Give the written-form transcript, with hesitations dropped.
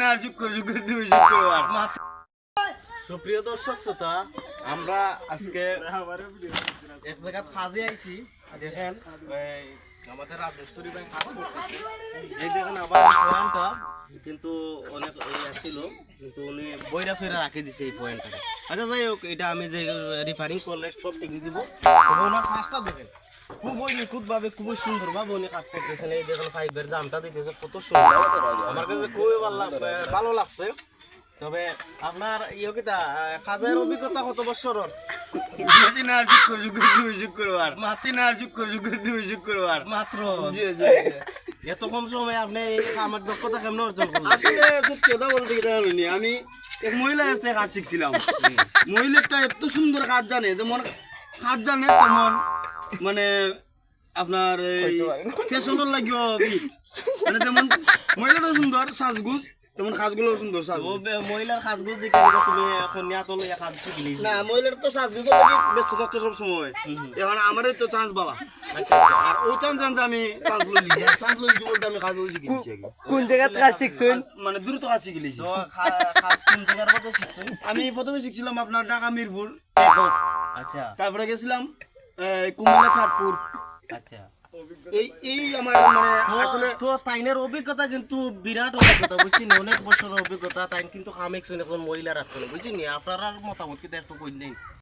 না শুক্রবার সুপ্রিয় দর্শক শ্রোতা, আমরা আজকে এক জায়গা কাজে আইছি। দেখেন আমাদের রাজেশ্বরী ভাই কাজ করতেছে। এই দেখেন আবার পয়েন্টটা কিন্তু অনেক ছিল, কিন্তু উনি বইরা সইরা রাখে দিছে এই পয়েন্টটা। আচ্ছা যাই হোক, এটা আমি যে রিফারিং করলে সব ঠিক দিব। ওনার কাজটা দেখেন খুবই নিখুঁতভাবে, খুবই সুন্দরভাবে উনি কাজ করতেছেন। এই দেখেন পাইপের জামটা দিতেছে কত সুন্দর, আমার কাছে খুবই ভালো লাগছে। তবে আপনার কাজের অভিজ্ঞতা কত বছরের? না শুক্রবার শুক্রবার মাত্র এত কম সময় আপনি আমার দক্ষতা কেমন অর্জন করলেন? আসলে সত্যি কথা বলতে গেলে হয়নি, আমি এক মহিলা কাছে কাজ শিখছিলাম। মহিলাটা এত সুন্দর কাজ জানে, যেমন কাজ জানে তেমন মানে আপনার ফ্যাশনের লাগিও ফিট, মানে যেমন মহিলাটাও সুন্দর সাজগুজ, তেমন কাজগুলো সুন্দর সাজ। মহিলার কাজগুলো দেখে তুমি এখন নিয়াত লইয়া কাজ শিখলি না, মহিলার তো সাজগুজ লাগে ব্যস্ত থাকতো সব সময়। এখন আমারই তো চান্স বালা, আর ওই চান্স আমি চান্স লইছি বলতে আমি কাজ শিখেছি। কোন জায়গায় কাজ শিখছেন? মানে দ্রুত কাজ শিখেছি। কাজ কোন জায়গার মধ্যে শিখছেন? আমি প্রথমে শিখছিলাম আপনার ঢাকা মিরপুর, আচ্ছা তারপরে গেছিলাম কুমিল্লা চাঁদপুর। আচ্ছা, এই আমার মানে আসলে তো তাইনের অভিজ্ঞতা কিন্তু বিরাট অভিজ্ঞতা, বুঝছি অনেক বছরের অভিজ্ঞতা। তাই কিন্তু কামেক এখন মহিলা রাখতো না, বুঝছি আপনার মতামত কিন্তু একটু কই নেই।